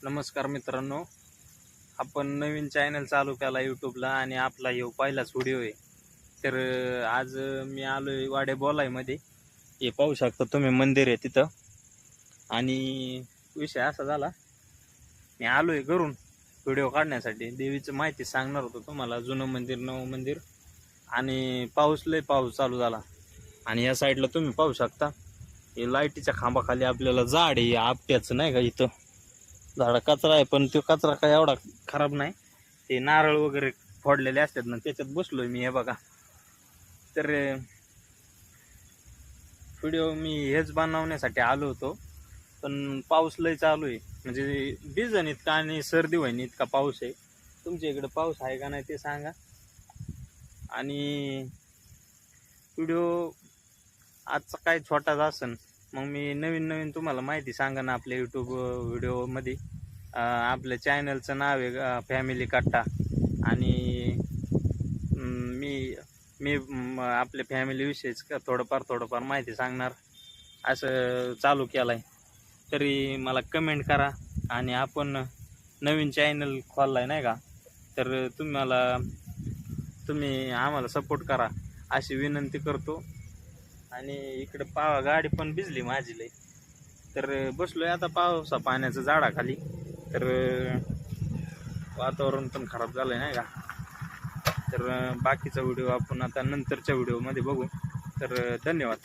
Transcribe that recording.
नमस्कार मित्रांनो, आपण नवीन चॅनल चालू केला यूट्यूबला आणि आपला हे पहिलाच व्हिडिओ आहे. तर आज मी आलोय वाडे बोलायमध्ये. हे पाहू शकता तुम्ही, मंदिर आहे तिथं. आणि विषय असा झाला, मी आलोय घरून व्हिडिओ काढण्यासाठी. देवीचं माहिती सांगणार होतो तुम्हाला, जुनं मंदिर नवं मंदिर. आणि पाऊस चालू झाला. आणि या साईडला तुम्ही पाहू शकता, हे लाईटीच्या खांबाखाली आपल्याला झाड आहे आपट्याचं, नाही का. इथं झाडा कचरा आहे, पण तो कचरा काय एवढा खराब नाही. ते नारळ वगैरे फोडलेले असतात ना, त्याच्यात बसलोय मी. हे बघा. तर व्हिडिओ मी हेच बनवण्यासाठी आलो होतो, पण पाऊस लय चालू आहे. म्हणजे भिजन इतका आणि सर्दी होईन इतका पाऊस आहे. तुमच्या इकडे पाऊस आहे का नाही ते सांगा. आणि व्हिडिओ आजचा काय छोटाच असन, मग मी नवीन तुम्हाला माहिती सांगा ना आपल्या यूट्यूब व्हिडिओमध्ये. आपल्या चॅनलचं नाव आहे फॅमिली कट्टा. आणि मी मी आपल्या फॅमिलीविषयीच थोडंफार माहिती सांगणार असं चालू केलं आहे. तरी मला कमेंट करा. आणि आपण नवीन चॅनल खोलला आहे, नाही का. तर तुम्ही आम्हाला सपोर्ट करा अशी विनंती करतो. आणि इकडे गाडी पण भिजली माझी लई. तर बसलोय आता पाण्याचं झाडाखाली. तर वातावरण पण खराब झालंय, नाही का. तर बाकीचा व्हिडिओ आपण आता नंतरच्या व्हिडिओमध्ये बघू. तर धन्यवाद.